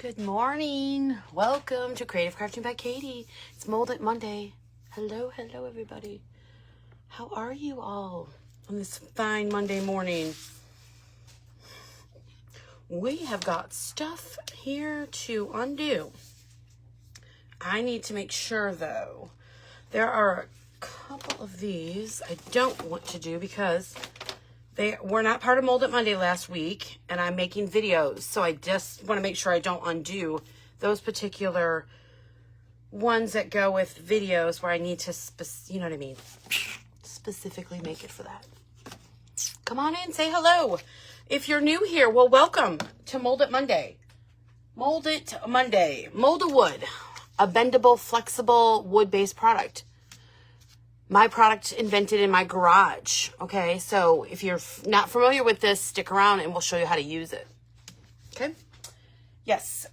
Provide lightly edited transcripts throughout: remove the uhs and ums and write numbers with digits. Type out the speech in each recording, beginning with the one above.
Good morning. Welcome to Creative Crafting by Katie. It's Mold It Monday. Hello, everybody. How are you all on this fine Monday morning? We have got stuff here to undo. I need to make sure, though, there are a couple of these I don't want to do because they were not part of Mold It Monday last week, and I'm making videos, so I just want to make sure I don't undo those particular ones that go with videos where I need to, you know what I mean, specifically make it for that. Come on in, say hello. If you're new here, well, welcome to Mold It Monday. Mold It Monday. Mold-A-Wood, a bendable, flexible, wood-based product. My product invented in my garage, okay? So if you're not familiar with this, stick around and we'll show you how to use it, okay? Yes,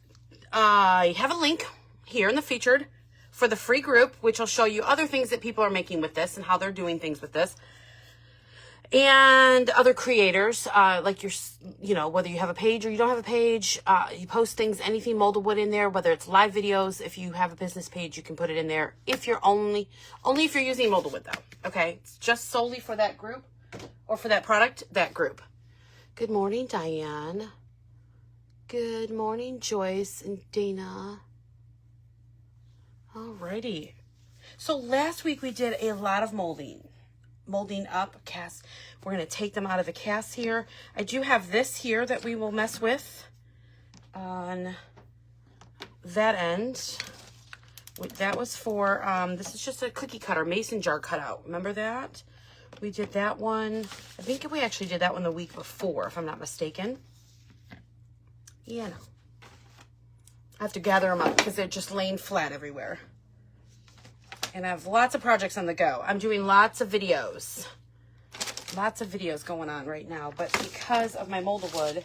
I have a link here in the featured for the free group, which will show you other things that people are making with this and how they're doing things with this. And other creators, like whether you have a page or you don't have a page, you post things, anything Mold-A-Wood in there, whether it's live videos. If you have a business page, you can put it in there. If you're only if you're using Mold-A-Wood though, okay? It's just solely for that group or for that product, that group. Good morning, Diane. Good morning, Joyce and Dana. Alrighty. So last week we did a lot of molding up cast. We're going to take them out of the cast here. I do have this here that we will mess with on that end. That was for, this is just a cookie cutter, mason jar cutout. Remember that? We did that one. I think we actually did that one the week before, if I'm not mistaken. Yeah, no. I have to gather them up because they're just laying flat everywhere. And I have lots of projects on the go. I'm doing lots of videos. Lots of videos going on right now. But because of my Mold-A-Wood,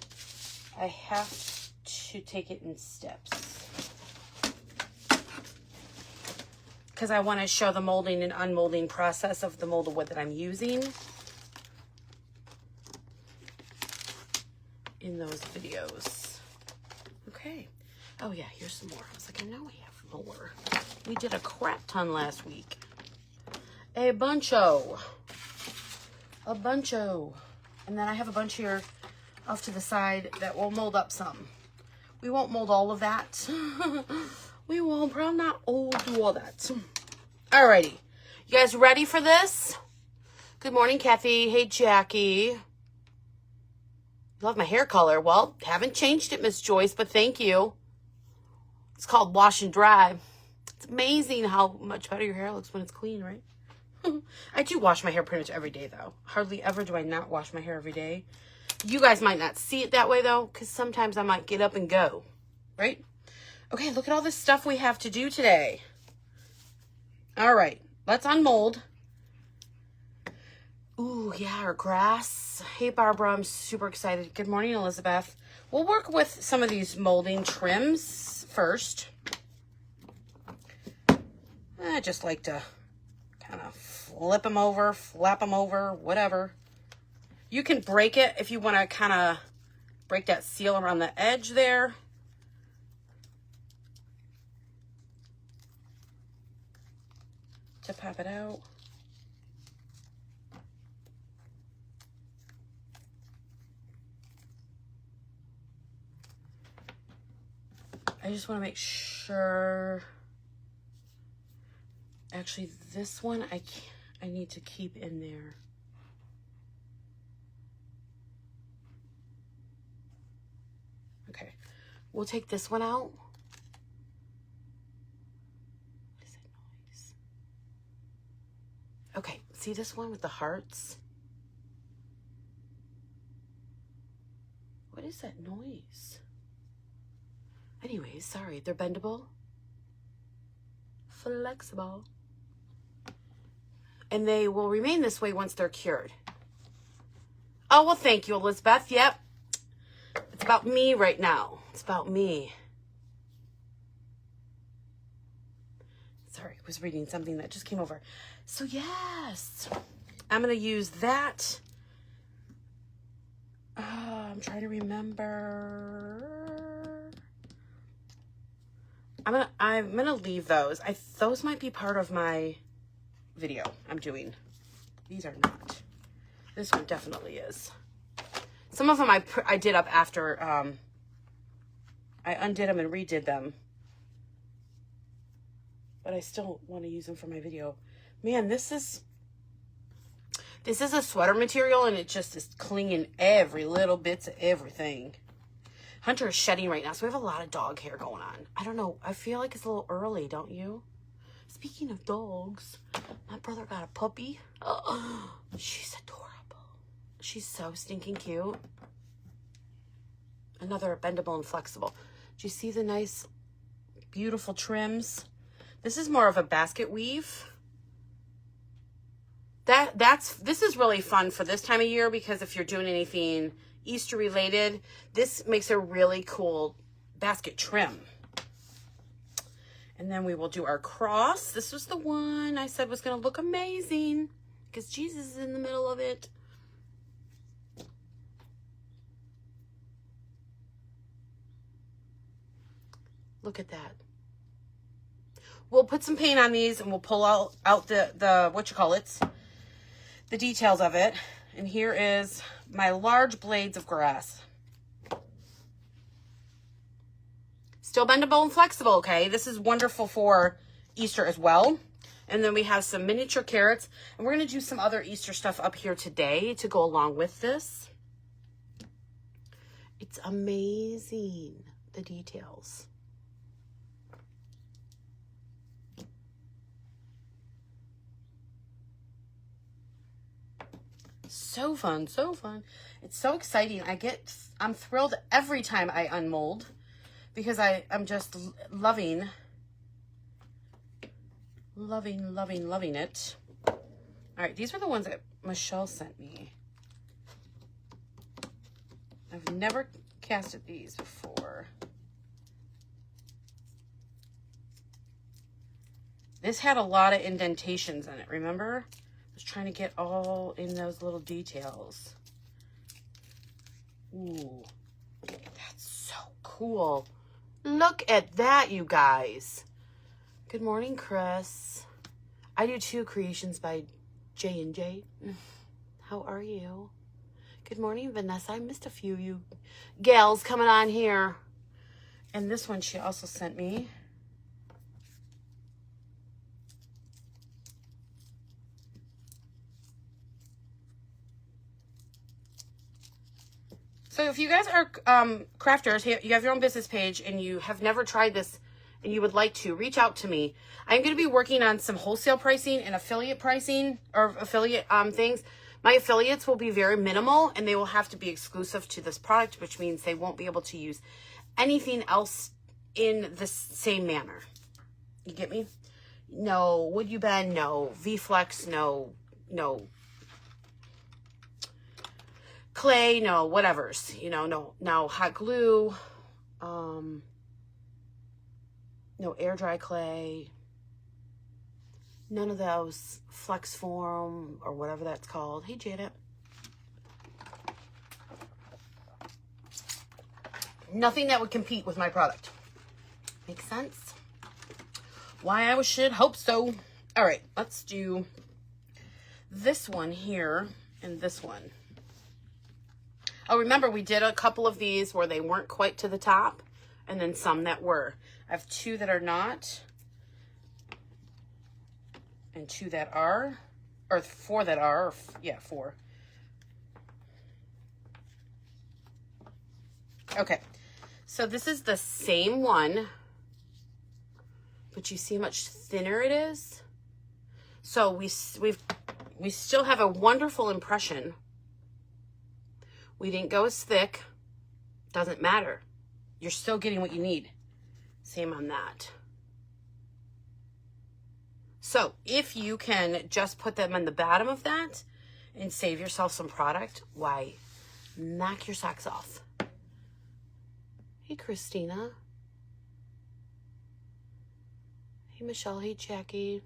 I have to take it in steps. Because I want to show the molding and unmolding process of the Mold-A-Wood that I'm using in those videos. Okay. Oh yeah, here's some more. I was like, I know we have more. We did a crap ton last week. A buncho. And then I have a bunch here off to the side that will mold up some. We won't mold all of that. We won't, probably not do all that. Alrighty. You guys ready for this? Good morning, Kathy. Hey, Jackie. Love my hair color. Well, haven't changed it, Miss Joyce, but thank you. It's called wash and dry. It's amazing how much better your hair looks when it's clean, right? I do wash my hair pretty much every day, though. Hardly ever do I not wash my hair every day. You guys might not see it that way, though, because sometimes I might get up and go, right? Okay, look at all this stuff we have to do today. All right, let's unmold. Ooh, yeah, our grass. Hey, Barbara, I'm super excited. Good morning, Elizabeth. We'll work with some of these molding trims first. I just like to kind of flip them over, flap them over, whatever. You can break it if you want to kind of break that seal around the edge there. To pop it out. I just want to make sure. Actually, this one I need to keep in there. Okay, we'll take this one out. What is that noise? Okay, see this one with the hearts? What is that noise? Anyways, sorry, they're bendable, flexible, and they will remain this way once they're cured. Oh, well, thank you, Elizabeth. Yep. It's about me right now. It's about me. Sorry, I was reading something that just came over. So, yes, I'm going to use that. I'm trying to remember. I'm gonna leave those. Those might be part of my video I'm doing. These are not. This one definitely is. Some of them I did up after I undid them and redid them. But I still want to use them for my video. Man, this is a sweater material, and it just is clinging every little bits of everything. Hunter is shedding right now, so we have a lot of dog hair going on. I don't know. I feel like it's a little early, don't you? Speaking of dogs, my brother got a puppy. Oh, she's adorable. She's so stinking cute. Another bendable and flexible. Do you see the nice, beautiful trims? This is more of a basket weave. This is really fun for this time of year, because if you're doing anything Easter related, this makes a really cool basket trim. And then we will do our cross. This was the one I said was going to look amazing because Jesus is in the middle of it. Look at that. We'll put some paint on these, and we'll pull out the the details of it. And here is my large blades of grass. Still bendable and flexible, okay? This is wonderful for Easter as well. And then we have some miniature carrots. And we're going to do some other Easter stuff up here today to go along with this. It's amazing, the details. So fun, so fun. It's so exciting. I'm thrilled every time I unmold, because I'm just loving it. All right, these were the ones that Michelle sent me. I've never casted these before. This had a lot of indentations in it, remember? I was trying to get all in those little details. Ooh, that's so cool. Look at that, you guys. Good morning, Chris. I do too, creations by J&J. How are you? Good morning, Vanessa. I missed a few of you gals coming on here. And this one she also sent me. So if you guys are crafters, you have your own business page, and you have never tried this and you would like to, reach out to me. I'm going to be working on some wholesale pricing and affiliate pricing, or affiliate things. My affiliates will be very minimal, and they will have to be exclusive to this product, which means they won't be able to use anything else in the same manner. You get me? No Would You Bend, no V-Flex, no clay, no whatevers, no hot glue, no air dry clay, none of those flex form or whatever that's called. Hey, Janet. Nothing that would compete with my product. Makes sense? Why I should hope so. All right, let's do this one here and this one. Oh, remember we did a couple of these where they weren't quite to the top, and then some that were. I have 2 that are not, and 2 that are, or 4 that are, yeah, 4. Okay, so this is the same one, but you see how much thinner it is? So we still have a wonderful impression. We didn't go as thick. Doesn't matter. You're still getting what you need. Same on that. So if you can just put them on the bottom of that and save yourself some product, why, knock your socks off. Hey, Christina. Hey, Michelle. Hey, Jackie.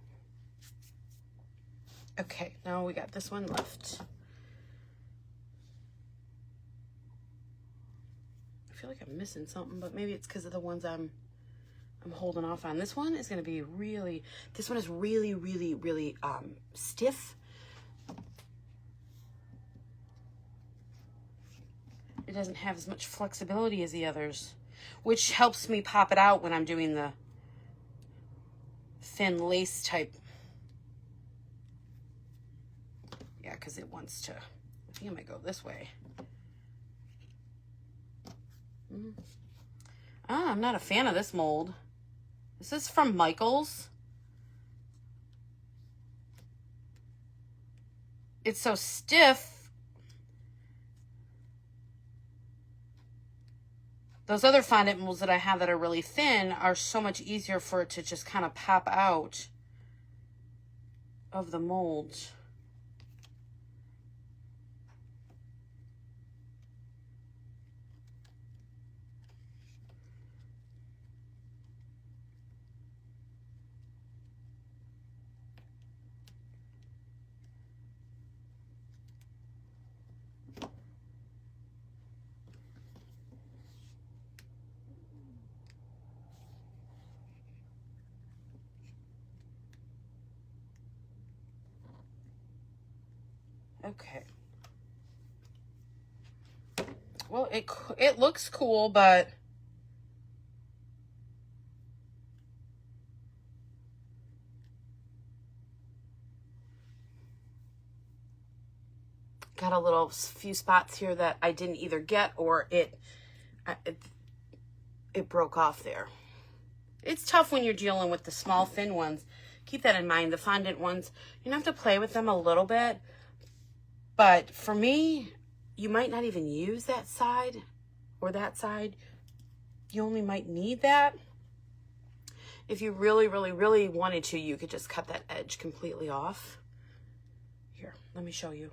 Okay, now we got this one left. I feel like I'm missing something, but maybe it's because of the ones I'm I'm holding off on. This one is going to be really, this one is really, really, really stiff. It doesn't have as much flexibility as the others, which helps me pop it out when I'm doing the thin lace type. Yeah, because it wants to, I think I might go this way. I'm not a fan of this mold. This is from Michaels. It's so stiff. Those other fondant molds that I have that are really thin are so much easier for it to just kind of pop out of the mold. Okay. Well, it looks cool, but got a little few spots here that I didn't either get or it broke off there. It's tough when you're dealing with the small thin ones. Keep that in mind. The fondant ones, you have to play with them a little bit. But for me, you might not even use that side or that side. You only might need that. If you really, really, really wanted to, you could just cut that edge completely off. Here, let me show you.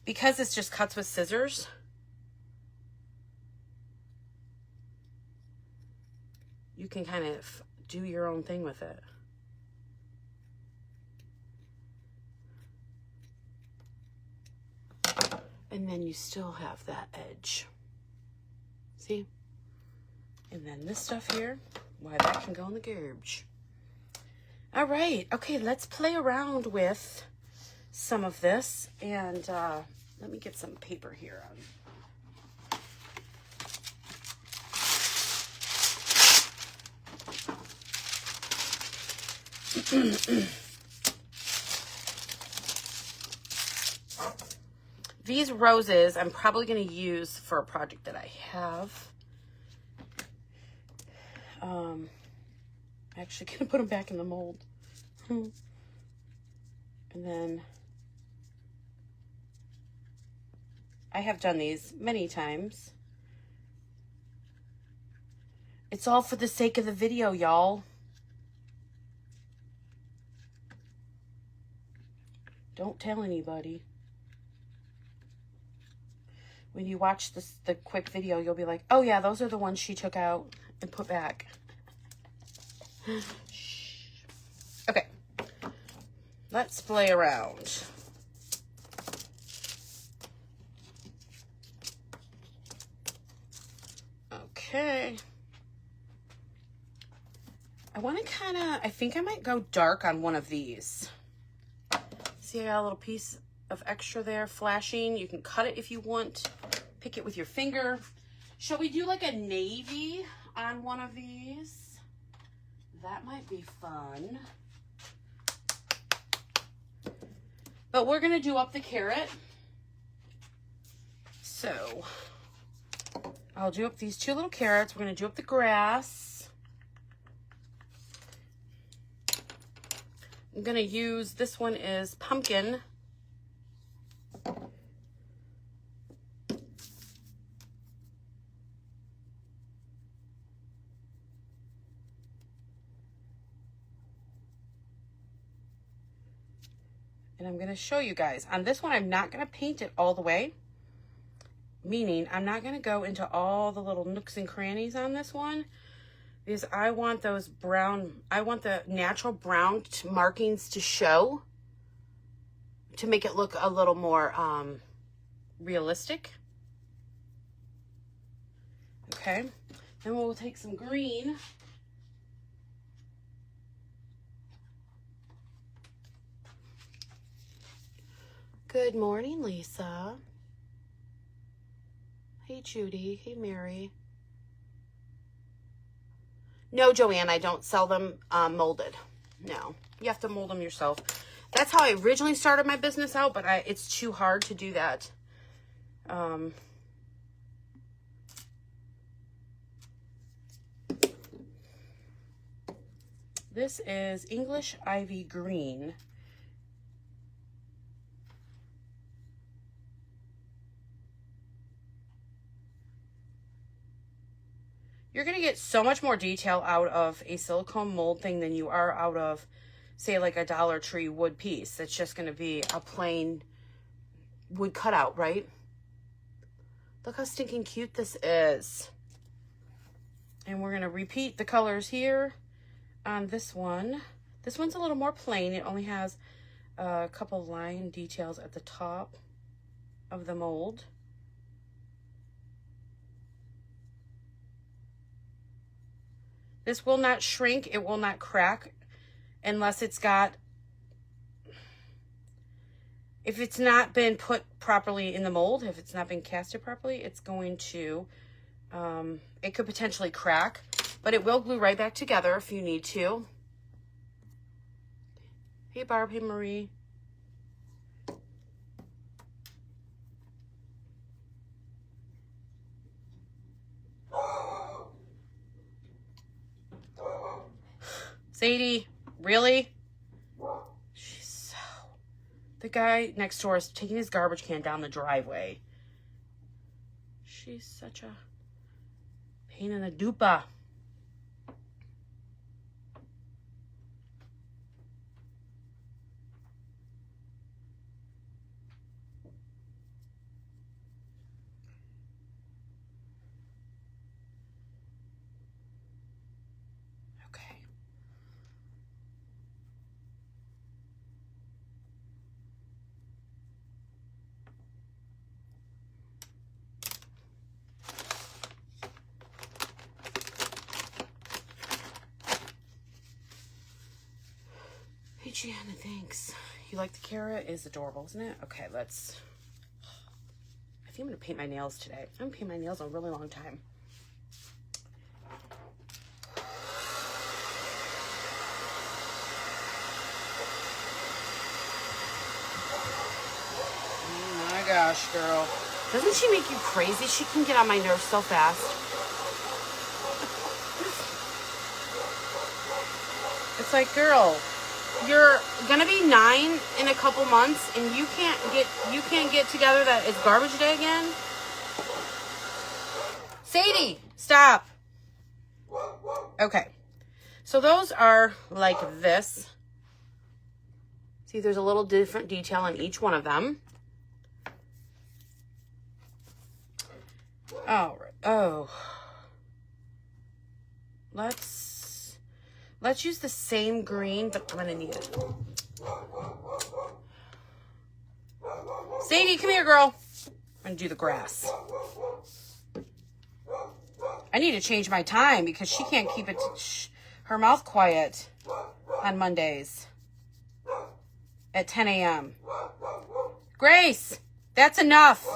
Because this just cuts with scissors, you can kind of do your own thing with it. And then you still have that edge. See? And then this stuff here, why that can go in the garbage. All right. Okay, let's play around with some of this. And let me get some paper here. These roses I'm probably going to use for a project that I have. I'm actually going to put them back in the mold. And then I have done these many times. It's all for the sake of the video, y'all. Don't tell anybody. When you watch the quick video, you'll be like, oh yeah, those are the ones she took out and put back. Okay. Let's play around. Okay. I want to I think I might go dark on one of these. See, I got a little piece of extra there flashing. You can cut it if you want. Pick it with your finger. Shall we do like a navy on one of these? That might be fun. But we're going to do up the carrot. So I'll do up these two little carrots. We're going to do up the grass. I'm going to use, this one is pumpkin. And I'm going to show you guys. On this one, I'm not going to paint it all the way. Meaning, I'm not going to go into all the little nooks and crannies on this one. Because I want those brown, I want the natural brown markings to show. To make it look a little more realistic. Okay. Then we'll take some green. Good morning, Lisa. Hey, Judy. Hey, Mary. No, Joanne, I don't sell them molded. No, you have to mold them yourself. That's how I originally started my business out, but it's too hard to do that. This is English Ivy Green. You're going to get so much more detail out of a silicone mold thing than you are out of, say, like a Dollar Tree wood piece. It's just going to be a plain wood cutout, right? Look how stinking cute this is. And we're going to repeat the colors here on this one. This one's a little more plain. It only has a couple line details at the top of the mold. This will not shrink. It will not crack unless it's got, if it's not been put properly in the mold, if it's not been casted properly, it's going to, it could potentially crack, but it will glue right back together if you need to. Hey, Barb. Hey, Marie. Sadie, really? She's so... The guy next door is taking his garbage can down the driveway. She's such a pain in the dupa. Hey, Gianna, thanks. You like the carrot? It's adorable, isn't it? Okay, let's... I think I'm going to paint my nails today. I haven't painted my nails in a really long time. Oh my gosh, girl. Doesn't she make you crazy? She can get on my nerves so fast. It's like, girl... You're gonna be 9 in a couple months, and you can't get together that it's garbage day again. Sadie, stop. Okay, so those are like this. See, there's a little different detail on each one of them. All right. Oh, Let's use the same green, but I'm gonna need it. Sadie, come here, girl. I'm gonna do the grass. I need to change my time because she can't keep her mouth quiet on Mondays at 10 a.m. Grace, that's enough.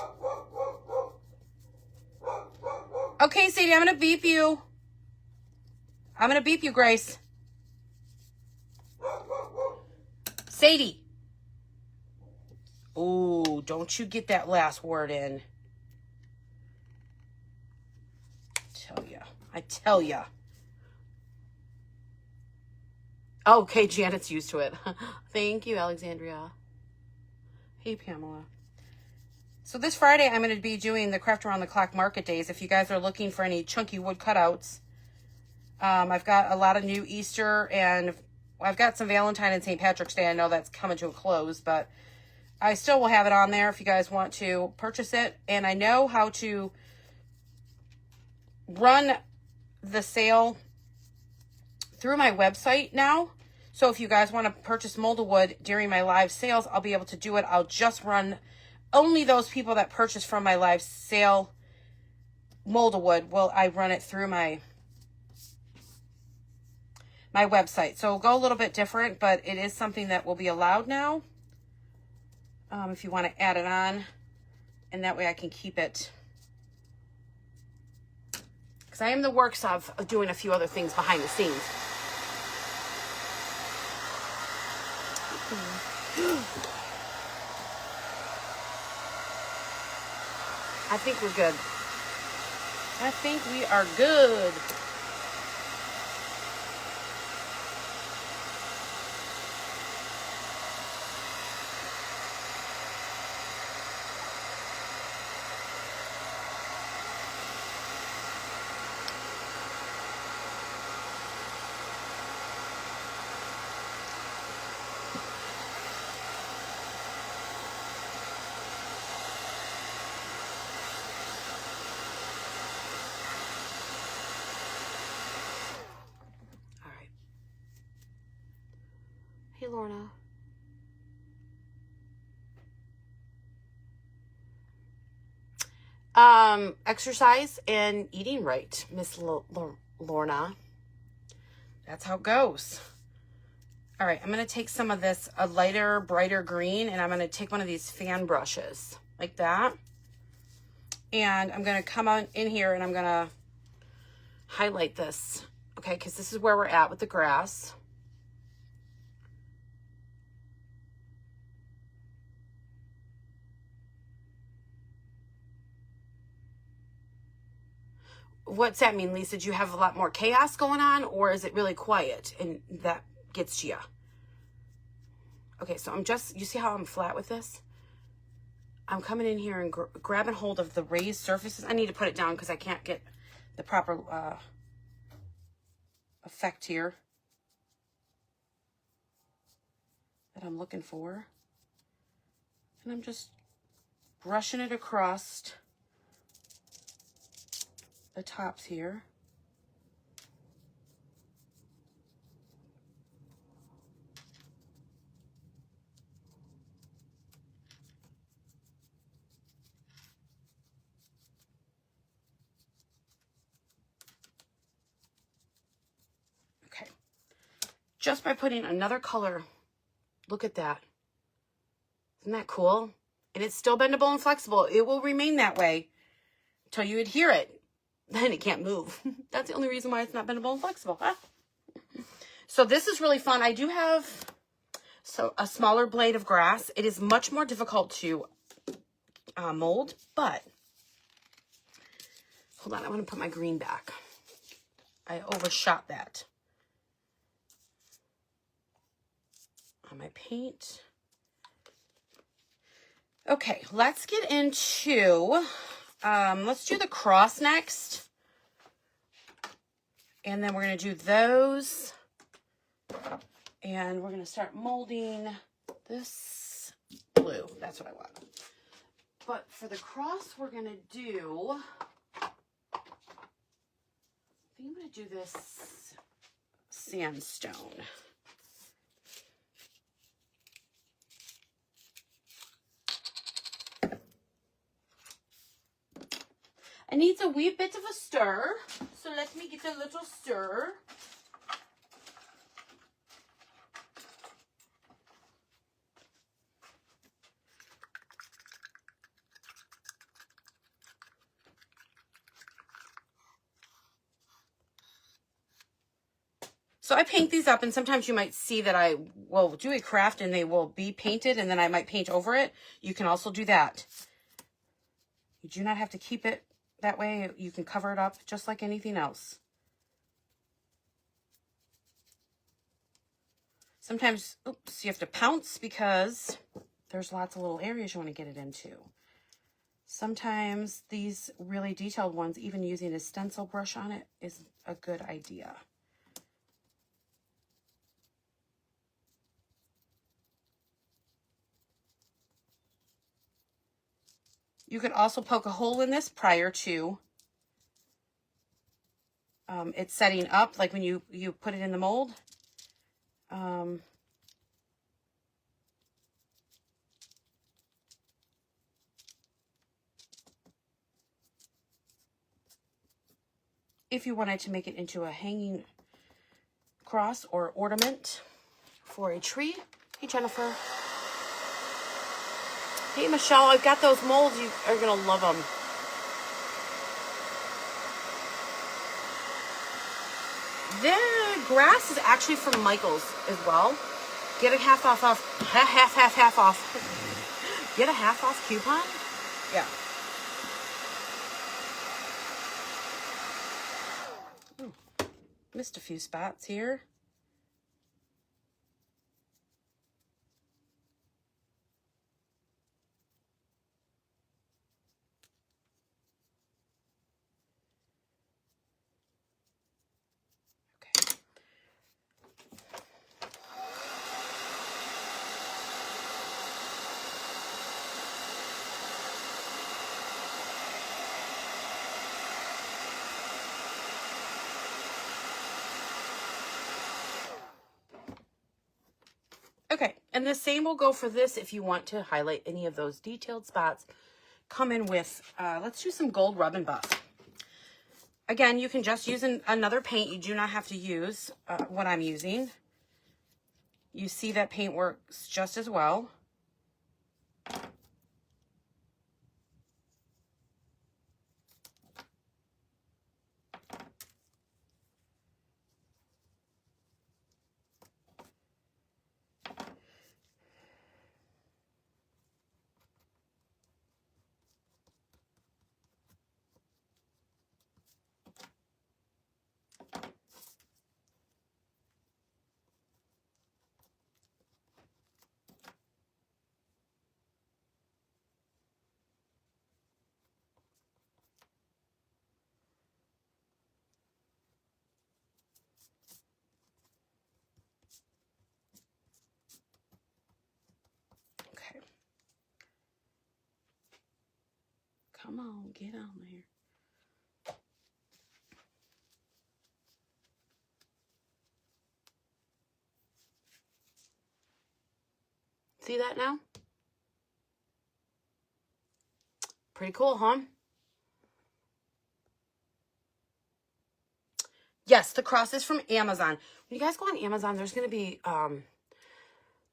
Okay, Sadie, I'm gonna beep you. Grace. Sadie. Oh, don't you get that last word in. I tell ya. Okay, Janet's used to it. Thank you, Alexandria. Hey, Pamela. So this Friday, I'm going to be doing the Craft Around the Clock Market Days. If you guys are looking for any chunky wood cutouts, I've got a lot of new Easter, and I've got some Valentine and St. Patrick's Day. I know that's coming to a close, but I still will have it on there if you guys want to purchase it. And I know how to run the sale through my website now. So if you guys want to purchase molded wood during my live sales, I'll be able to do it. I'll just run only those people that purchase from my live sale mold-a-wood, well, I run it through my website. So it'll go a little bit different, but it is something that will be allowed now. If you want to add it on, and that way I can keep it. Because I am in the works of doing a few other things behind the scenes. I think we're good. I think we are good. Hey, Lorna. Exercise and eating right, Miss Lorna. That's how it goes. All right, I'm going to take some of this, a lighter, brighter green, and I'm going to take one of these fan brushes like that. And I'm going to come on in here and I'm going to highlight this, okay, because this is where we're at with the grass. What's that mean, Lisa? Do you have a lot more chaos going on, or is it really quiet and that gets to you? Okay, so I'm just, you see how I'm flat with this? I'm coming in here and grabbing hold of the raised surfaces. I need to put it down because I can't get the proper effect here that I'm looking for. And I'm just brushing it across the tops here. Okay. Just by putting another color, look at that. Isn't that cool? And it's still bendable and flexible. It will remain that way until you adhere it. Then it can't move. That's the only reason why it's not bendable and flexible. Huh? So this is really fun. I do have a smaller blade of grass. It is much more difficult to mold, but hold on. I want to put my green back. I overshot that on my paint. Okay, let's get into, let's do the cross next. And then we're going to do those. And we're going to start molding this blue. That's what I want. But for the cross, we're going to do, I think I'm going to do this sandstone. It needs a wee bit of a stir, so let me get a little stir. So I paint these up, and sometimes you might see that I will do a craft and they will be painted, and then I might paint over it. You can also do that. You do not have to keep it that way. You can cover it up just like anything else. Sometimes, oops, you have to pounce because there's lots of little areas you want to get it into. Sometimes these really detailed ones, even using a stencil brush on it, is a good idea. You could also poke a hole in this prior to it setting up, like when you put it in the mold. if you wanted to make it into a hanging cross or ornament for a tree. Hey, Jennifer. Hey, Michelle, I've got those molds. You are going to love them. The grass is actually from Michael's as well. Get a half off. Half off. Get a half off coupon. Yeah. Missed a few spots here. Okay, and the same will go for this if you want to highlight any of those detailed spots. Come in with, let's do some gold rub and buff. Again, you can just use another paint. You do not have to use what I'm using. You see that paint works just as well. Okay. Come on, get on there. See that now? Pretty cool, huh? Yes, the cross is from Amazon. When you guys go on Amazon, there's going to be,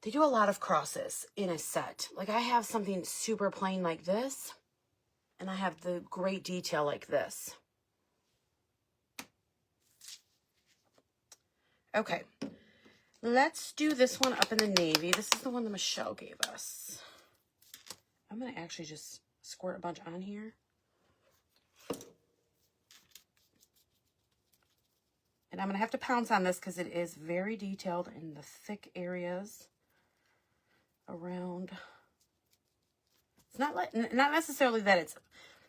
they do a lot of crosses in a set. Like I have something super plain like this, and I have the great detail like this. Okay, let's do this one up in the navy. This is the one that Michelle gave us. I'm going to actually just squirt a bunch on here. And I'm going to have to pounce on this because it is very detailed in the thick areas around. It's not necessarily that it's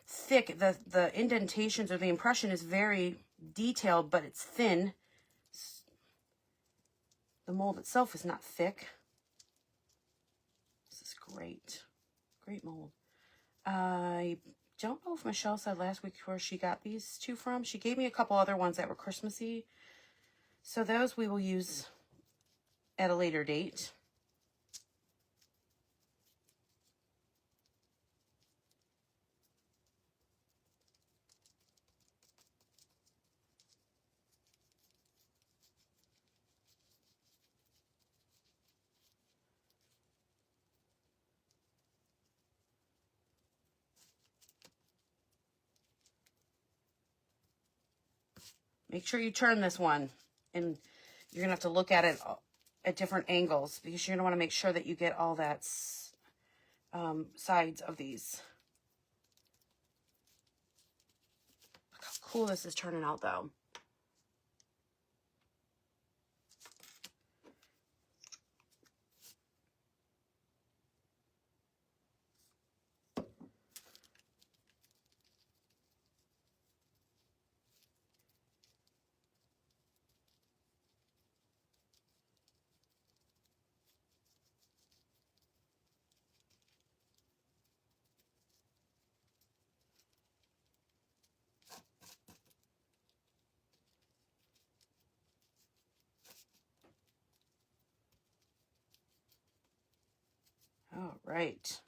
thick. The indentations or the impression is very detailed, but it's thin. The mold itself is not thick. This is great. Great mold. I don't know if Michelle said last week where she got these two from. She gave me a couple other ones that were Christmassy. So those we will use at a later date. Make sure you turn this one, and you're going to have to look at it at different angles because you're going to want to make sure that you get all that sides of these. Look how cool this is turning out, though. All right.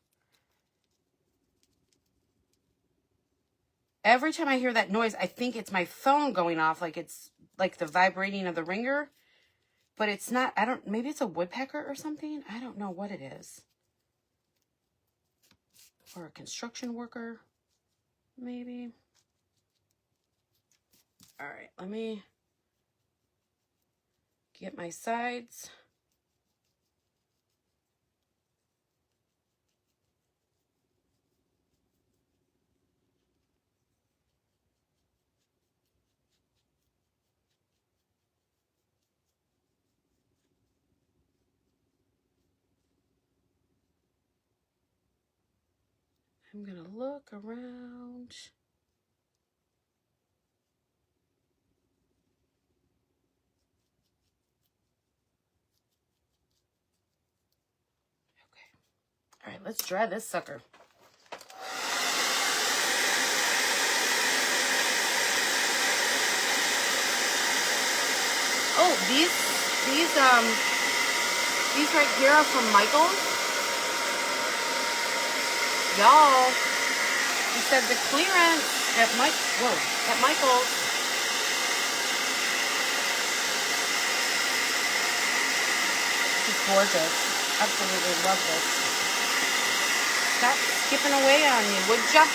Every time I hear that noise, I think it's my phone going off, like it's like the vibrating of the ringer. But it's not, maybe it's a woodpecker or something. I don't know what it is. Or a construction worker, maybe. All right, let me get my sides. I'm going to look around. Okay. All right, let's dry this sucker. Oh, these right here are from Michael's. Y'all, he said the clearance at Michael's. This is gorgeous. Absolutely love this. Stop skipping away on me, would ya?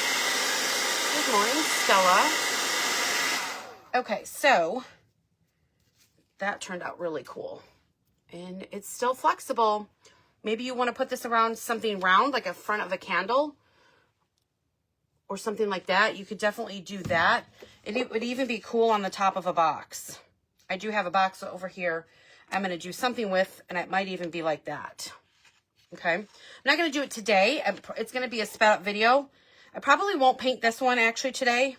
Good morning, Stella. Okay, so that turned out really cool. And it's still flexible. Maybe you want to put this around something round, like a front of a candle or something like that. You could definitely do that. It would even be cool on the top of a box. I do have a box over here I'm going to do something with, and it might even be like that. Okay. I'm not going to do it today. It's going to be a sped up video. I probably won't paint this one actually today.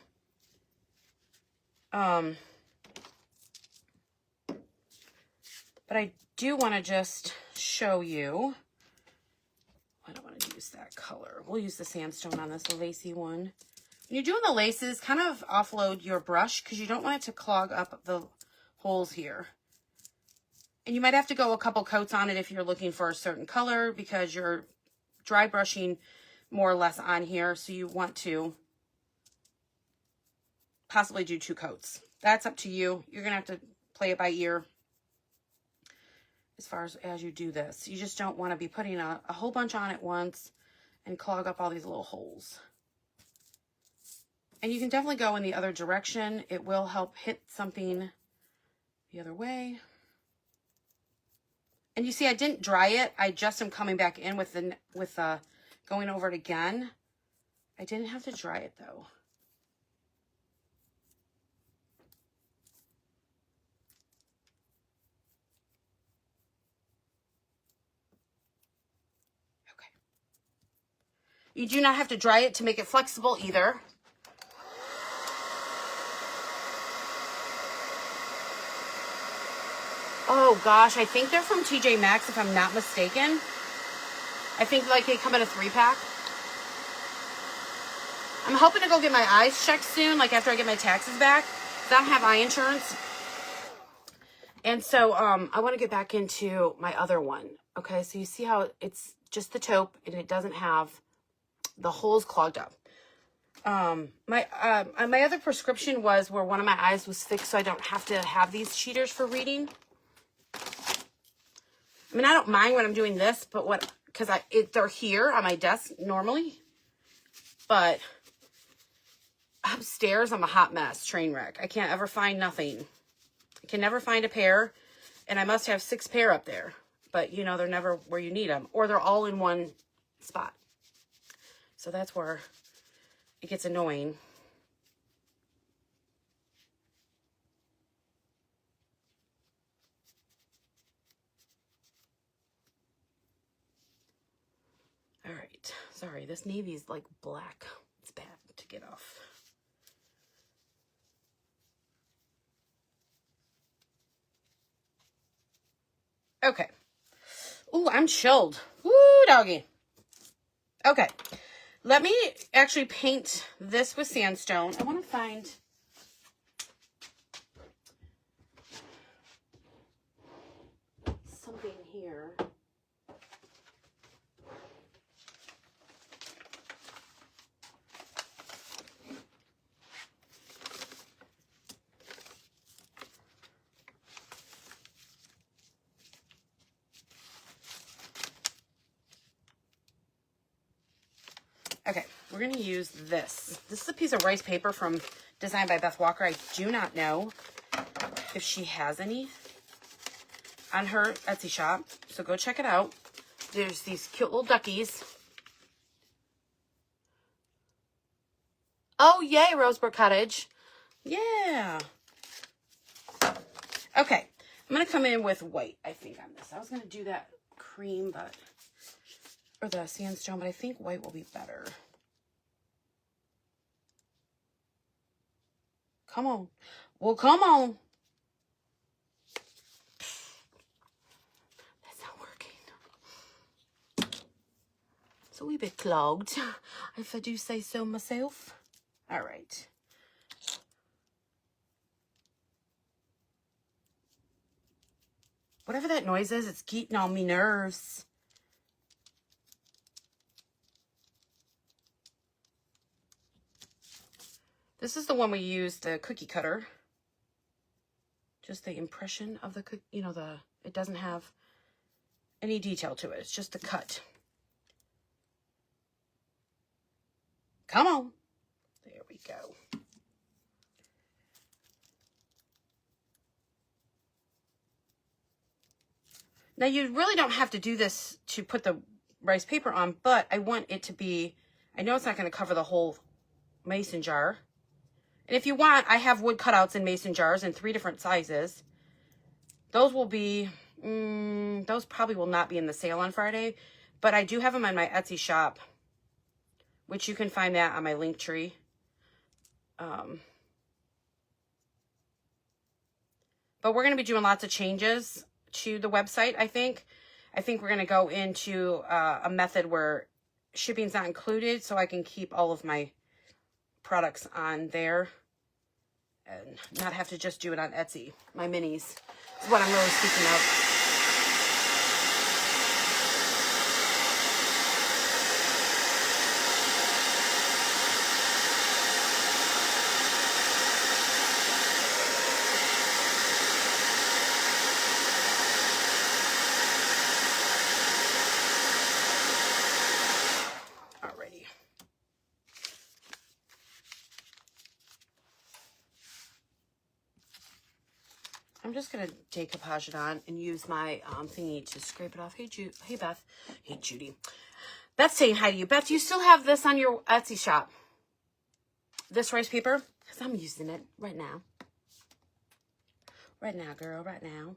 But I do want to just show you. I don't want to use that color. We'll use the sandstone on this lacy one. When you're doing the laces, kind of offload your brush because you don't want it to clog up the holes here. And you might have to go a couple coats on it if you're looking for a certain color because you're dry brushing more or less on here. So you want to possibly do 2 coats. That's up to you. You're going to have to play it by ear as far as you do this. You just don't want to be putting a whole bunch on at once and clog up all these little holes. And you can definitely go in the other direction. It will help hit something the other way. And you see, I didn't dry it. I just am coming back in with going over it again. I didn't have to dry it though. Okay. You do not have to dry it to make it flexible either. Oh gosh, I think they're from TJ Maxx if I'm not mistaken. I think like they come in a 3-pack. I'm hoping to go get my eyes checked soon, like after I get my taxes back. I don't have eye insurance. And so I want to get back into my other one. Okay, so you see how it's just the taupe and it doesn't have the holes clogged up. My other prescription was where one of my eyes was fixed so I don't have to have these cheaters for reading. I mean, I don't mind when I'm doing this, but because they're here on my desk normally, but upstairs I'm a hot mess, train wreck. I can't ever find nothing. I can never find a pair, and I must have 6 pair up there, but you know, they're never where you need them, or they're all in one spot. So that's where it gets annoying. All right, sorry, this navy is like black. It's bad to get off. Okay. Ooh, I'm chilled. Woo, doggy. Okay. Let me actually paint this with sandstone. I want to find something here. Okay, we're going to use this. This is a piece of rice paper from Designed by Beth Walker. I do not know if she has any on her Etsy shop, so go check it out. There's these cute little duckies. Oh, yay, Rosebrook Cottage. Yeah. Okay, I'm going to come in with white, I think, on this. I was going to do that cream, but, or the sandstone, but I think white will be better. Come on. Well, come on. That's not working. It's a wee bit clogged, if I do say so myself. All right. Whatever that noise is, it's getting on me nerves. This is the one we used, the cookie cutter. Just the impression of the cookie, you know, it doesn't have any detail to it. It's just the cut. Come on. There we go. Now, you really don't have to do this to put the rice paper on, but I want it to be, I know it's not going to cover the whole mason jar. And if you want, I have wood cutouts in mason jars in 3 different sizes. Those will be, those probably will not be in the sale on Friday, but I do have them on my Etsy shop, which you can find that on my link tree. But we're going to be doing lots of changes to the website, I think. I think we're going to go into a method where shipping's not included, so I can keep all of my products on there and not have to just do it on Etsy. My minis is what I'm really speaking of. I'm just going to take Decoupage and use my thingy to scrape it off. Hey, Beth. Hey, Judy. Beth's saying hi to you. Beth, do you still have this on your Etsy shop? This rice paper? Because I'm using it right now. Right now, girl. Right now.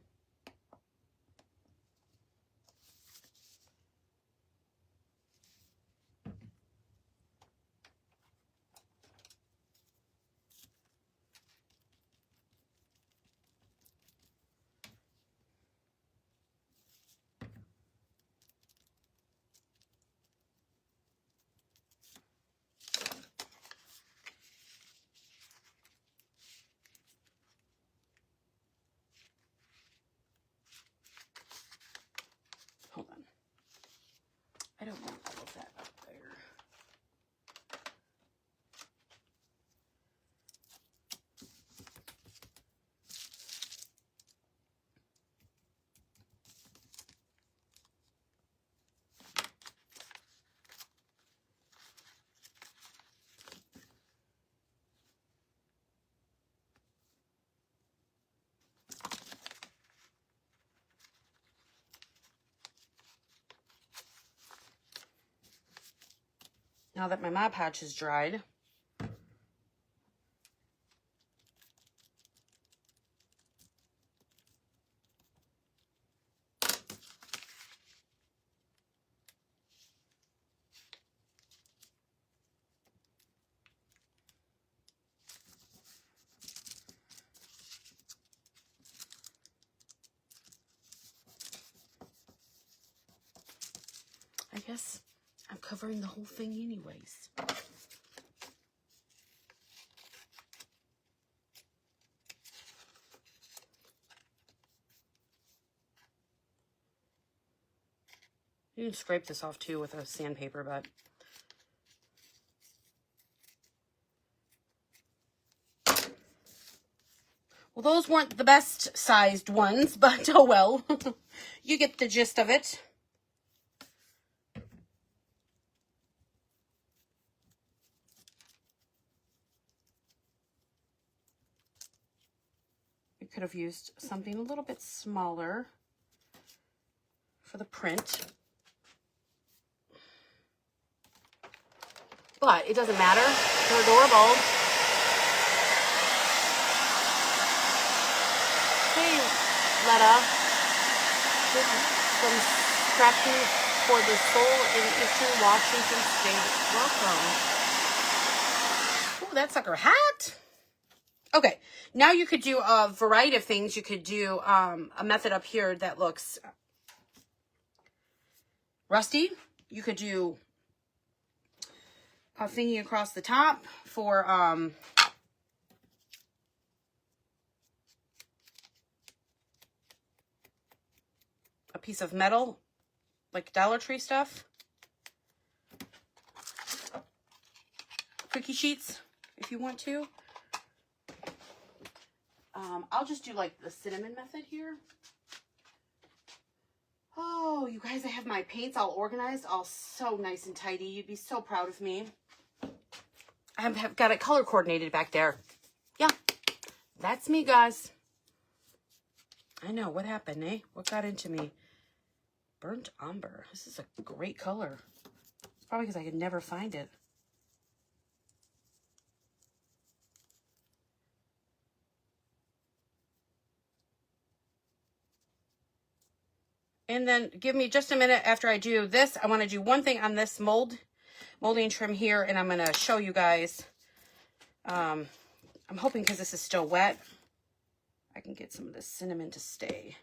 Hold on. I don't want all of that up there. Now that my Mod Podge is dried, I guess I'm covering the whole thing anyways. You can scrape this off too with a sandpaper, but well, those weren't the best sized ones, but oh well. You get the gist of it. could have used something a little bit smaller for the print. But it doesn't matter. They're adorable. Hey, Letta. From Scrappy for the Soul in Eastern Washington State. Welcome. Oh, that sucker hat. Okay, now you could do a variety of things. You could do a method up here that looks rusty. You could do a thingy across the top for a piece of metal, like Dollar Tree stuff. Cookie sheets, if you want to. I'll just do like the cinnamon method here. Oh, you guys, I have my paints all organized, all so nice and tidy. You'd be so proud of me. I have got it color coordinated back there. Yeah, that's me, guys. I know, what happened, eh? What got into me? Burnt umber. This is a great color. It's probably because I could never find it. And then give me just a minute after I do this. I want to do one thing on this molding trim here, and I'm going to show you guys. I'm hoping because this is still wet, I can get some of this cinnamon to stay.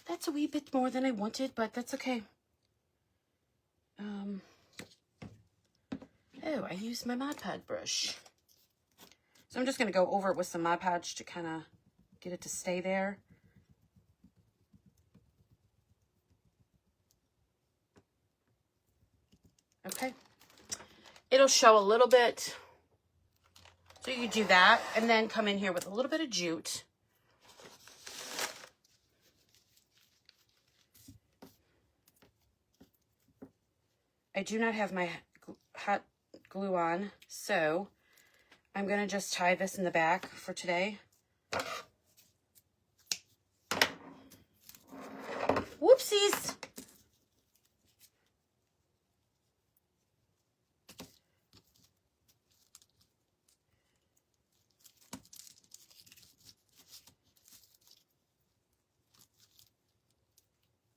That's a wee bit more than I wanted, but that's okay. Oh, I used my Mod Podge brush. So I'm just going to go over it with some Mod Podge to kind of get it to stay there. Okay. It'll show a little bit. So you do that and then come in here with a little bit of jute. I do not have my hot glue on, so I'm going to just tie this in the back for today. Whoopsies!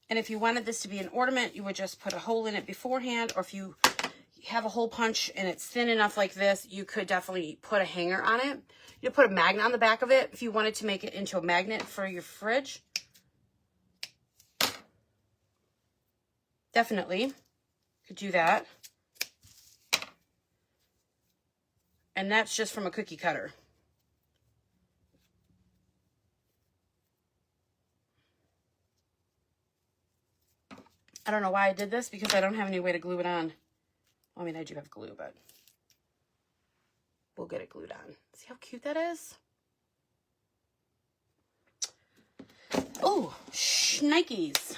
And if you wanted this to be an ornament, you would just put a hole in it beforehand, or if you have a hole punch and it's thin enough like this, you could definitely put a hanger on it. You put a magnet on the back of it if you wanted to make it into a magnet for your fridge. Definitely could do that. And that's just from a cookie cutter. I don't know why I did this, because I don't have any way to glue it on. I mean, I do have glue, but we'll get it glued on. See how cute that is? Oh, shnikes.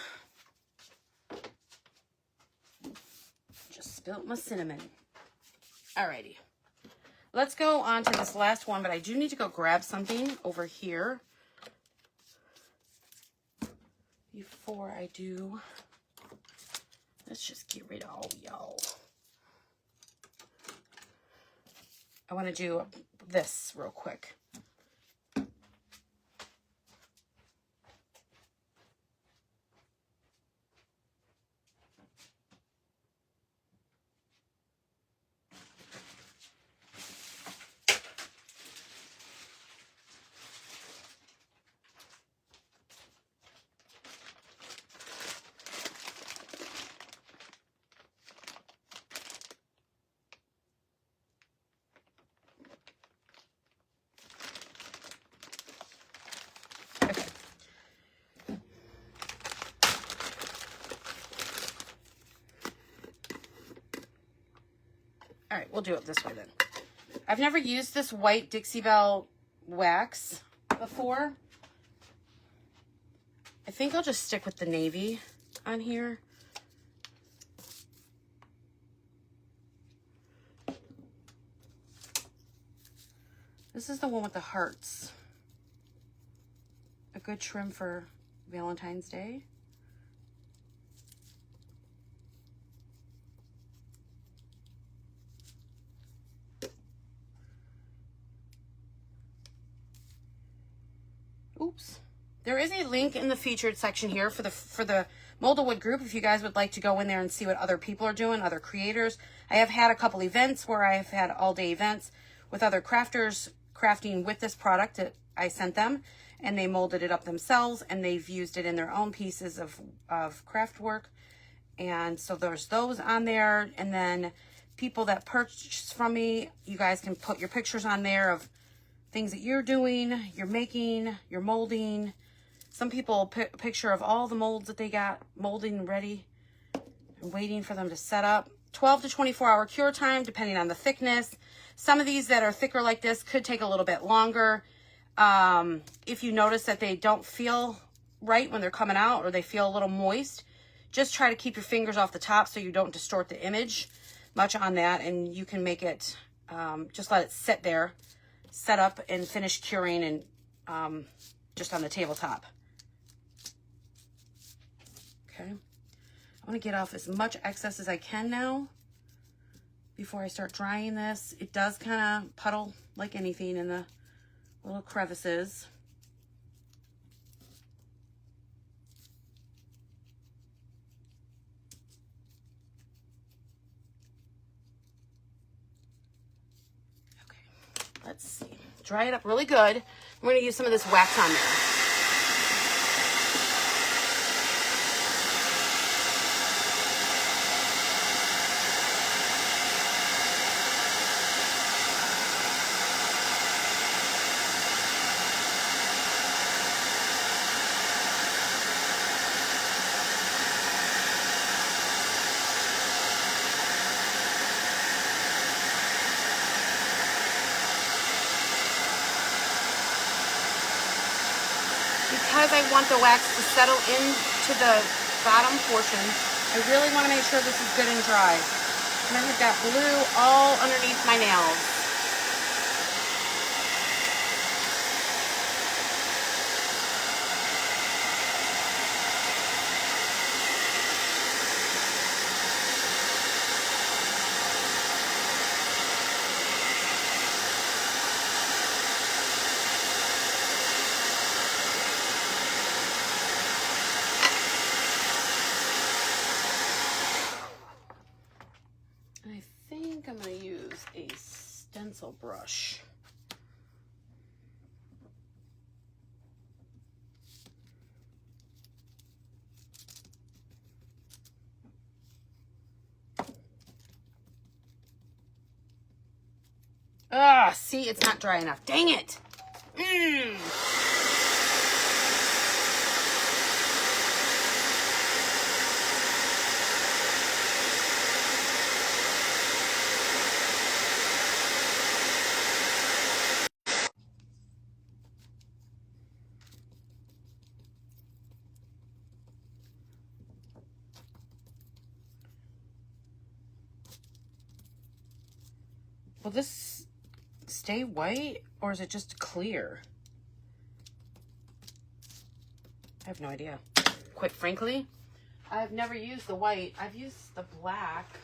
Just spilt my cinnamon. Alrighty. Let's go on to this last one, but I do need to go grab something over here before I do. Let's just get rid of all y'all. I want to do this real quick. All right, we'll do it this way then. I've never used this white Dixie Belle wax before. I think I'll just stick with the navy on here. This is the one with the hearts. A good trim for Valentine's Day. Oops. There is a link in the featured section here for the Molded group if you guys would like to go in there and see what other people are doing, other creators. I have had a couple events where I have had all-day events with other crafters crafting with this product that I sent them, and they molded it up themselves, and they've used it in their own pieces of craft work. And so there's those on there, and then people that purchase from me, you guys can put your pictures on there of things that you're doing, you're making, you're molding. Some people put a picture of all the molds that they got molding ready and waiting for them to set up. 12 to 24 hour cure time, depending on the thickness. Some of these that are thicker like this could take a little bit longer. If you notice that they don't feel right when they're coming out, or they feel a little moist, just try to keep your fingers off the top so you don't distort the image much on that, and you can make it, just let it sit there, set up and finish curing, and just on the tabletop. Okay, I want to get off as much excess as I can now before I start drying this. It does kind of puddle like anything in the little crevices. Okay, let's see. Dry it up really good. We're going to use some of this wax on there. Because I want the wax to settle into the bottom portion, I really want to make sure this is good and dry. And then I've got glue all underneath my nails. I'm going to use a stencil brush. Ah, see, it's not dry enough. Dang it. Will this stay white, or is it just clear? I have no idea. Quite frankly, I've never used the white. I've used the black.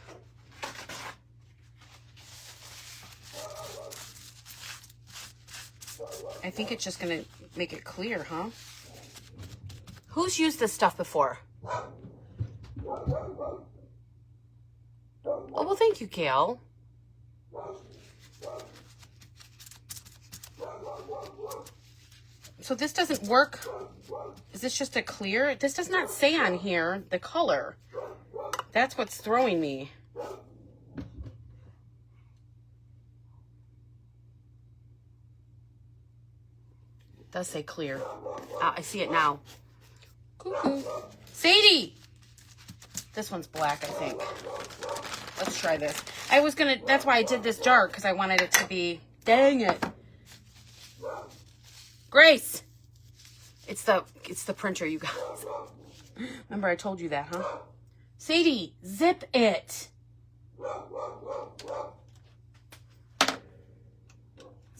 I think it's just gonna make it clear, huh? Who's used this stuff before? Oh, well, thank you, Kale. So this doesn't work. Is this just a clear? This does not say on here the color. That's what's throwing me. It does say clear. I see it now. Cuckoo. Sadie! This one's black, I think. Let's try this. I was gonna, that's why I did this dark, because I wanted it to be, dang it. Grace! It's the printer, you guys. Remember I told you that, huh? Sadie, zip it.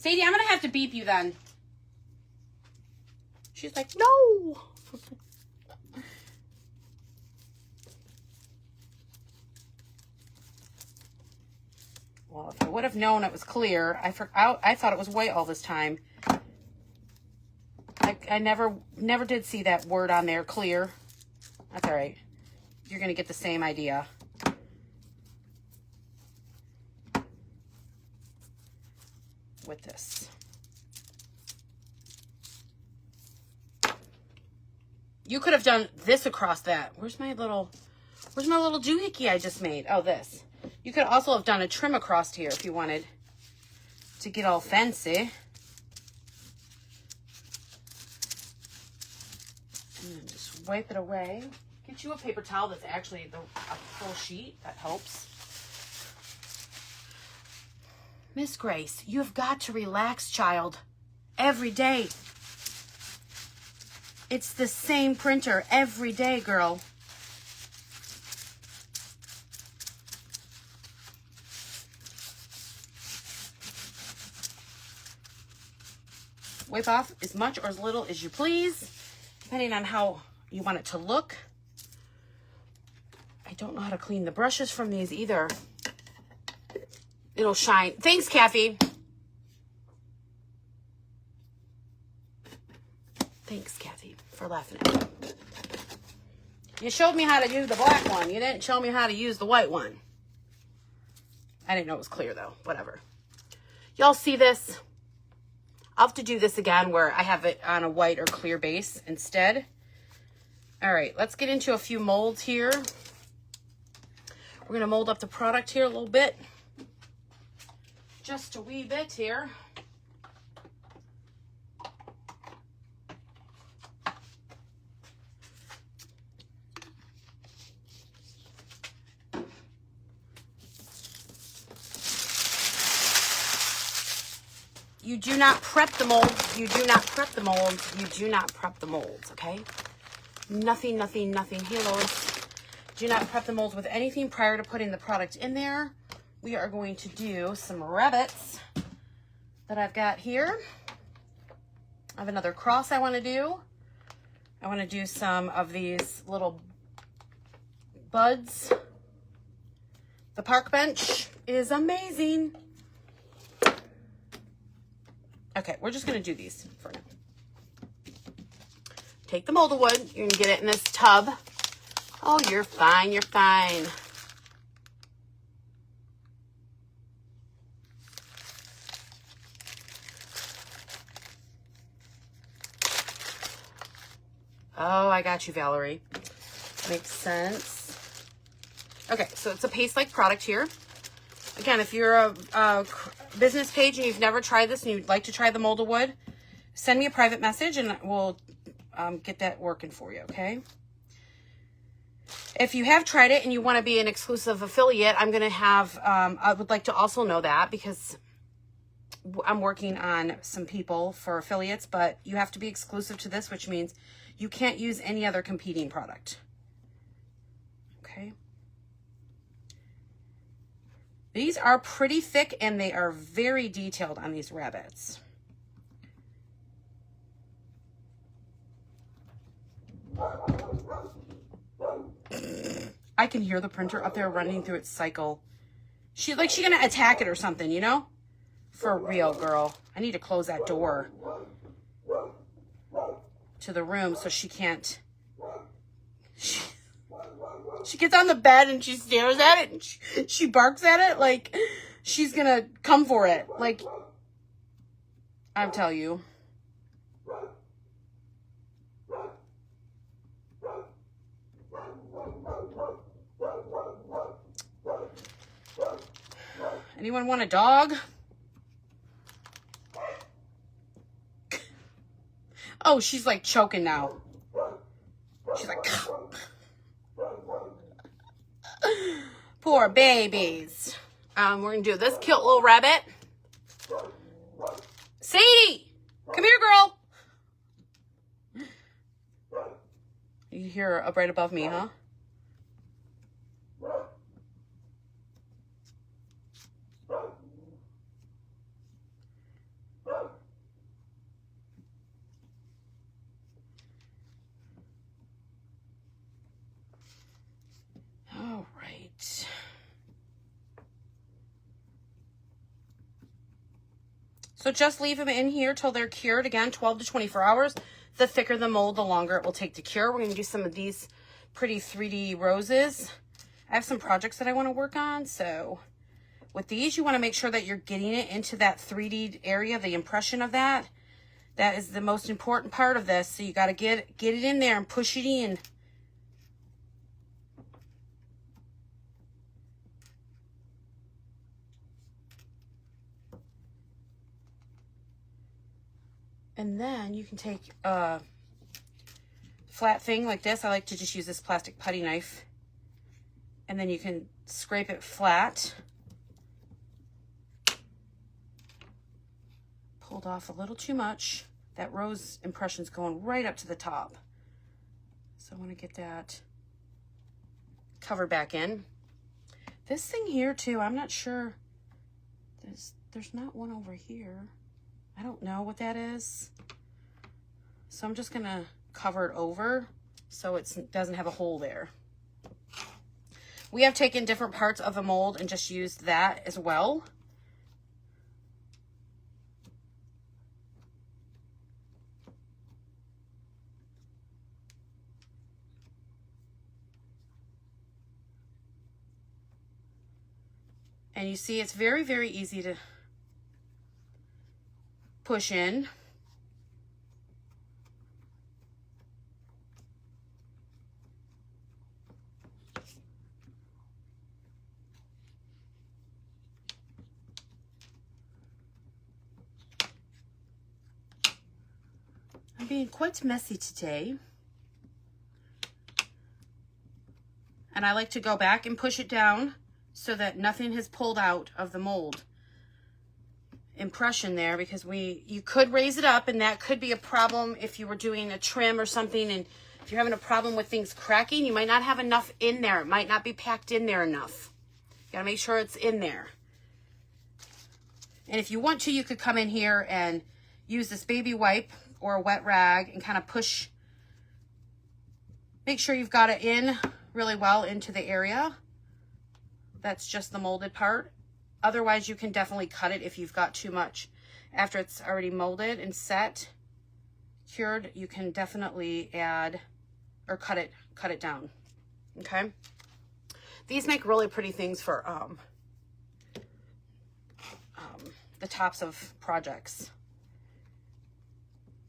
Sadie, I'm going to have to beep you then. She's like, no. Well, if I would have known it was clear, I thought it was white all this time. I never did see that word on there, clear. That's all right. You're going to get the same idea. With this. You could have done this across that. Where's my little doohickey I just made? Oh, this. You could also have done a trim across here if you wanted to get all fancy. And then just wipe it away. Get you a paper towel that's actually a full sheet. That helps. Miss Grace, you've got to relax, child. Every day. It's the same printer every day, girl. Wipe off as much or as little as you please, depending on how you want it to look. I don't know how to clean the brushes from these either. It'll shine. Thanks, Kathy. Thanks, Kathy, for laughing at me. You showed me how to do the black one. You didn't show me how to use the white one. I didn't know it was clear, though. Whatever. Y'all see this? I'll have to do this again where I have it on a white or clear base instead. All right, let's get into a few molds here. We're going to mold up the product here a little bit. Just a wee bit here. You do not prep the molds. You do not prep the molds. You do not prep the molds, okay? Nothing, nothing, nothing. Here, Lois. Do not prep the molds with anything prior to putting the product in there. We are going to do some rabbits that I've got here. I have another cross I want to do. I want to do some of these little buds. The park bench is amazing. Okay, we're just going to do these for now. Take the molded wood. You're going to get it in this tub. Oh, you're fine. You're fine. Oh, I got you, Valerie. Makes sense. Okay, so it's a paste-like product here. Again, if you're a business page and you've never tried this and you'd like to try the molded wood, send me a private message and we'll get that working for you, okay? If you have tried it and you want to be an exclusive affiliate, I'm going to have, I would like to also know that because I'm working on some people for affiliates, but you have to be exclusive to this, which means you can't use any other competing product. Okay. These are pretty thick and they are very detailed on these rabbits. I can hear the printer up there running through its cycle. She's gonna attack it or something, you know? For real, girl. I need to close that door to the room so she can't. She gets on the bed and she stares at it and she barks at it like she's gonna come for it. Like, I'll tell you. Anyone want a dog? Oh, she's like choking now. She's like, poor babies. We're gonna do this cute little rabbit. Sadie, come here, girl. You hear her up right above me, huh? So just leave them in here till they're cured. Again, 12 to 24 hours. The thicker the mold, the longer it will take to cure. We're going to do some of these pretty 3D roses. I have some projects that I want to work on. So with these, you want to make sure that you're getting it into that 3D area, the impression of that. That is the most important part of this. So you got to get it in there and push it in. And then you can take a flat thing like this. I like to just use this plastic putty knife. And then you can scrape it flat. Pulled off a little too much. That rose impression's going right up to the top. So I want to get that covered back in. This thing here too, I'm not sure. There's not one over here. I don't know what that is. So I'm just gonna cover it over so it doesn't have a hole there. We have taken different parts of the mold and just used that as well. And you see it's very, very easy to push in. I'm being quite messy today. And I like to go back and push it down so that nothing has pulled out of the mold impression there, because you could raise it up and that could be a problem if you were doing a trim or something, and if you're having a problem with things cracking, you might not have enough in there. It might not be packed in there enough. You gotta make sure it's in there. And if you want to, you could come in here and use this baby wipe or a wet rag and kind of push, make sure you've got it in really well into the area. That's just the molded part. Otherwise, you can definitely cut it if you've got too much. After it's already molded and set, cured, you can definitely add or cut it down. Okay. These make really pretty things for the tops of projects.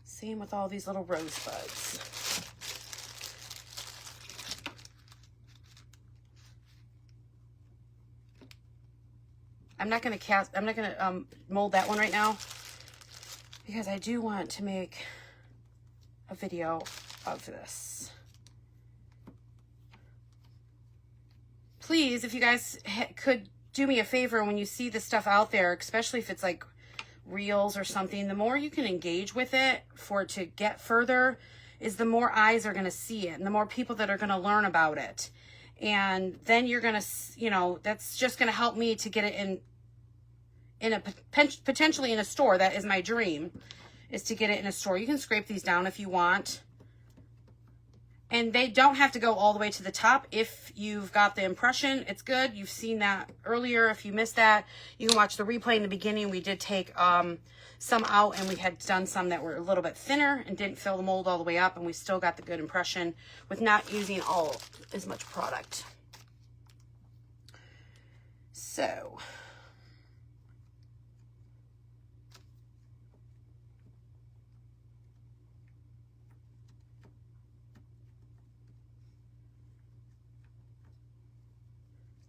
Same with all these little rosebuds. I'm not gonna mold that one right now because I do want to make a video of this. Please, if you guys could do me a favor when you see this stuff out there, especially if it's like reels or something, the more you can engage with it for it to get further is the more eyes are going to see it and the more people that are going to learn about it. And then you're going to, that's just going to help me to get it in a potentially in a store. That is my dream, is to get it in a store. You can scrape these down if you want. And they don't have to go all the way to the top. If you've got the impression, it's good. You've seen that earlier. If you missed that, you can watch the replay in the beginning. We did take some out, and we had done some that were a little bit thinner and didn't fill the mold all the way up, and we still got the good impression with not using as much product. So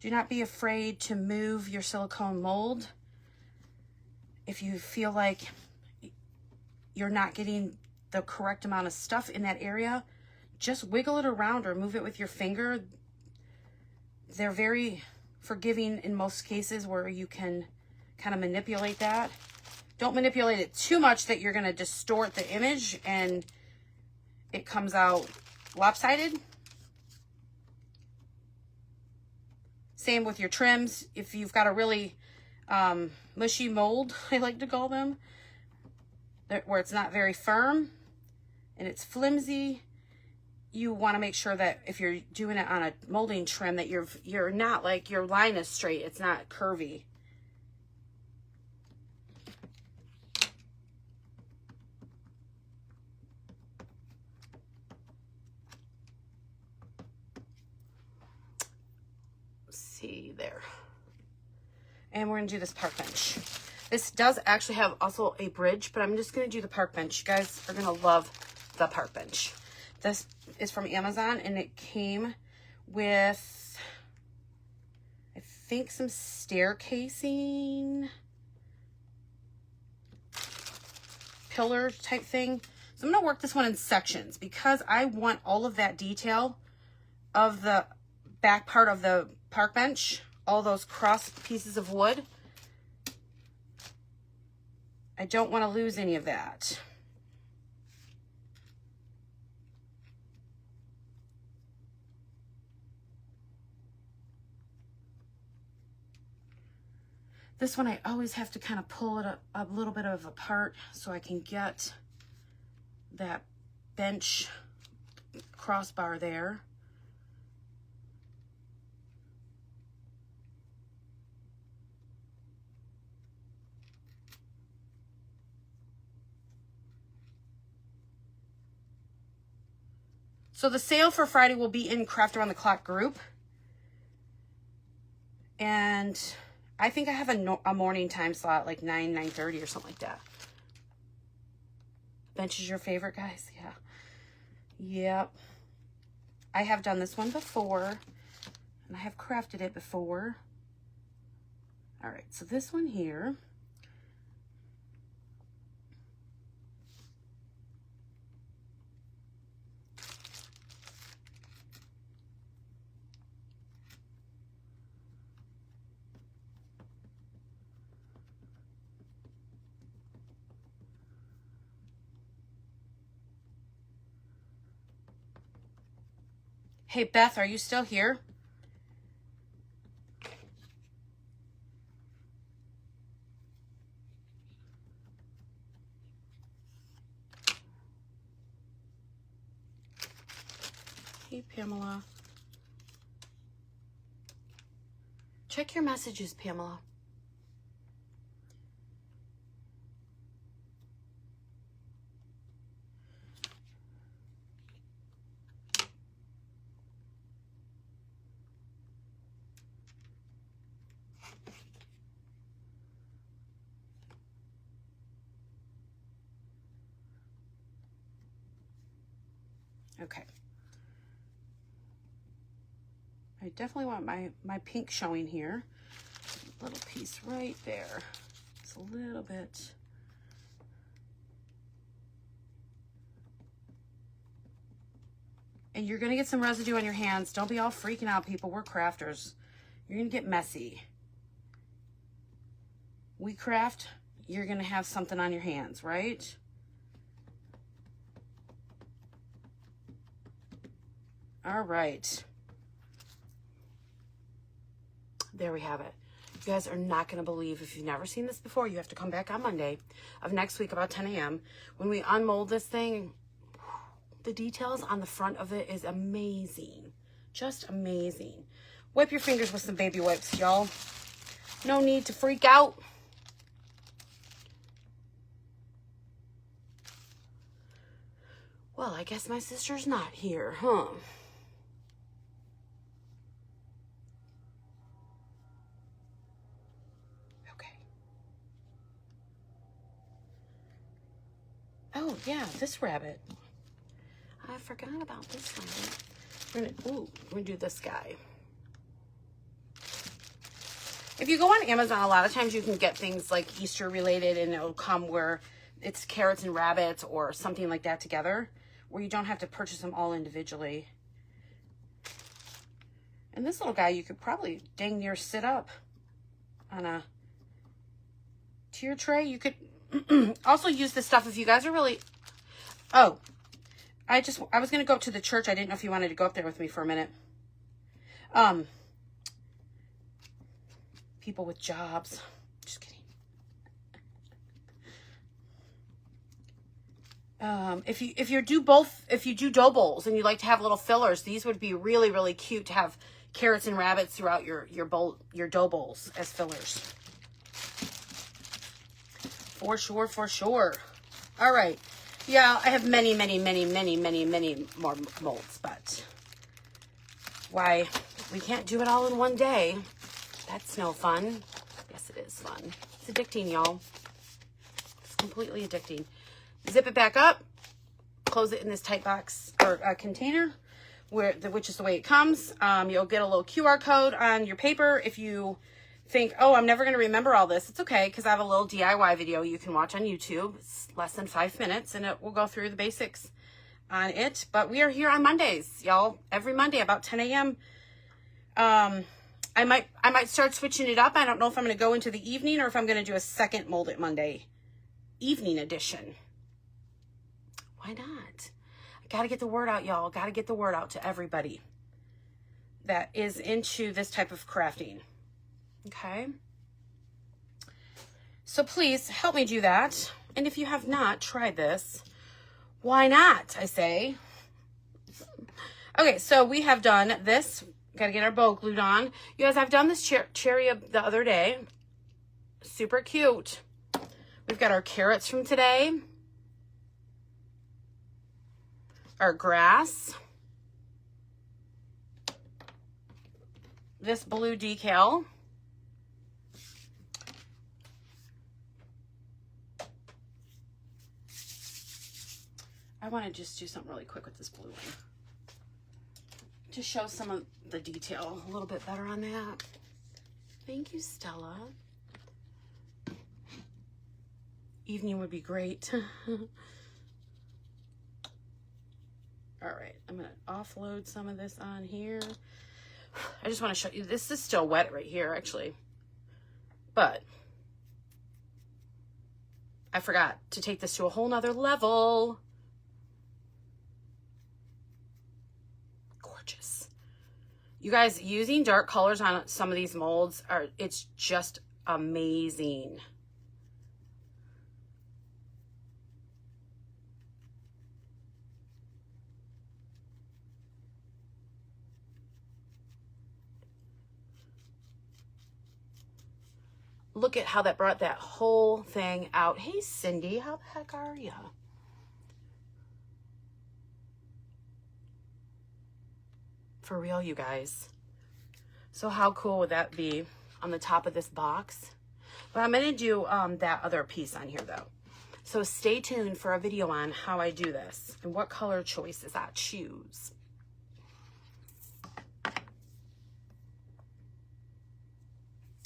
do not be afraid to move your silicone mold. If you feel like you're not getting the correct amount of stuff in that area, just wiggle it around or move it with your finger. They're very forgiving in most cases where you can kind of manipulate that. Don't manipulate it too much that you're going to distort the image and it comes out lopsided. Same with your trims. If you've got a really mushy mold, I like to call them, where it's not very firm and it's flimsy, you want to make sure that if you're doing it on a molding trim that you're not like your line is straight, it's not curvy. And we're going to do this park bench. This does actually have also a bridge, but I'm just going to do the park bench. You guys are going to love the park bench. This is from Amazon, and it came with, I think, some staircasing, pillar type thing. So I'm going to work this one in sections because I want all of that detail of the back part of the park bench, all those cross pieces of wood. I don't want to lose any of that. This one I always have to kind of pull it a little bit of apart so I can get that bench crossbar there. So the sale for Friday will be in Craft Around the Clock group. And I think I have a morning time slot, like 9:30 or something like that. Bench is your favorite, guys? Yeah. Yep. I have done this one before, and I have crafted it before. All right, so this one here. Hey, Beth, are you still here? Hey, Pamela. Check your messages, Pamela. Okay. I definitely want my pink showing here. Little piece right there. It's a little bit. And you're going to get some residue on your hands. Don't be all freaking out, people. We're crafters. You're going to get messy. We craft, you're going to have something on your hands, right? All right. There we have it. You guys are not going to believe, if you've never seen this before, you have to come back on Monday of next week about 10 a.m. When we unmold this thing, the details on the front of it is amazing. Just amazing. Wipe your fingers with some baby wipes, y'all. No need to freak out. Well, I guess my sister's not here, huh? Oh, yeah, this rabbit. I forgot about this one. We're gonna do this guy. If you go on Amazon, a lot of times you can get things like Easter related, and it'll come where it's carrots and rabbits or something like that together, where you don't have to purchase them all individually. And this little guy, you could probably dang near sit up on a tier tray. You could also use this stuff if you guys are really... Oh, I was going to go up to the church. I didn't know if you wanted to go up there with me for a minute. People with jobs. Just kidding. If you do dough bowls and you like to have little fillers, these would be really, really cute to have carrots and rabbits throughout your dough bowls as fillers. For sure, for sure. All right. Yeah, I have many more molds, but why we can't do it all in one day? That's no fun. Yes, is fun. It's addicting, y'all. It's completely addicting. Zip it back up, close it in this tight box or container, which is the way it comes. You'll get a little QR code on your paper. If you think, oh, I'm never going to remember all this, it's okay, because I have a little DIY video you can watch on YouTube. It's less than 5 minutes, and it will go through the basics on it. But we are here on Mondays, y'all. Every Monday about 10 a.m. I might start switching it up. I don't know if I'm going to go into the evening or if I'm going to do a second Mold It Monday evening edition. Why not? I got to get the word out, y'all. Got to get the word out to everybody that is into this type of crafting. Okay? So please help me do that. And if you have not tried this, why not, I say. Okay, so we have done this. Got to get our bow glued on. You guys, I've done this cherry the other day. Super cute. We've got our carrots from today. Our grass. This blue decal. I want to just do something really quick with this blue one. To show some of the detail a little bit better on that. Thank you, Stella. Evening would be great. All right, I'm going to offload some of this on here. I just want to show you, this is still wet right here, actually. But I forgot to take this to a whole nother level. Gorgeous. You guys, using dark colors on some of these molds, it's just amazing. Look at how that brought that whole thing out. Hey, Cindy, how the heck are you? For real, you guys. So how cool would that be on the top of this box? But I'm going to do that other piece on here, though. So stay tuned for a video on how I do this and what color choices I choose.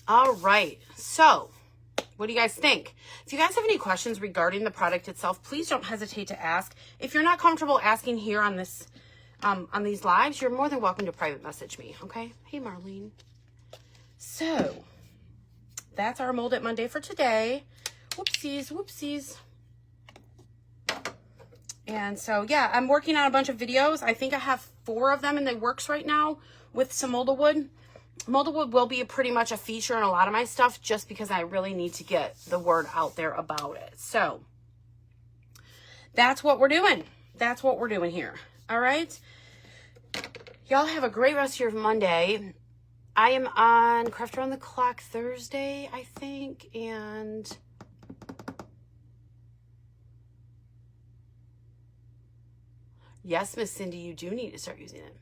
All right, so what do you guys think? If you guys have any questions regarding the product itself, please don't hesitate to ask. If you're not comfortable asking here on this, on these lives, you're more than welcome to private message me, okay? Hey, Marlene. So that's our Mold It Monday for today. Whoopsies, whoopsies. And so, yeah, I'm working on a bunch of videos. I think I have 4 of them in the works right now with some molded wood. Molded wood will be pretty much a feature in a lot of my stuff just because I really need to get the word out there about it. So that's what we're doing. That's what we're doing here. All right. Y'all have a great rest of your Monday. I am on Craft Around the Clock Thursday, I think. And yes, Miss Cindy, you do need to start using it.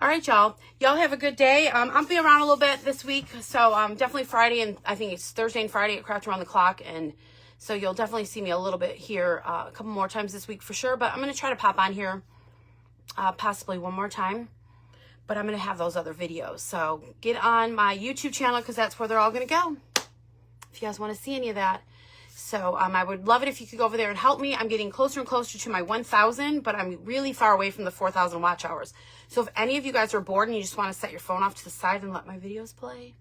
All right, y'all. Y'all have a good day. I'll be around a little bit this week. So definitely Friday, and I think it's Thursday and Friday at Craft Around the Clock. And so you'll definitely see me a little bit here a couple more times this week for sure. But I'm going to try to pop on here possibly one more time. But I'm going to have those other videos. So get on my YouTube channel because that's where they're all going to go. If you guys want to see any of that. So I would love it if you could go over there and help me. I'm getting closer and closer to my 1,000, but I'm really far away from the 4,000 watch hours. So if any of you guys are bored and you just want to set your phone off to the side and let my videos play,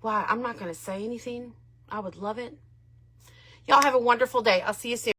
why, I'm not going to say anything. I would love it. Y'all have a wonderful day. I'll see you soon.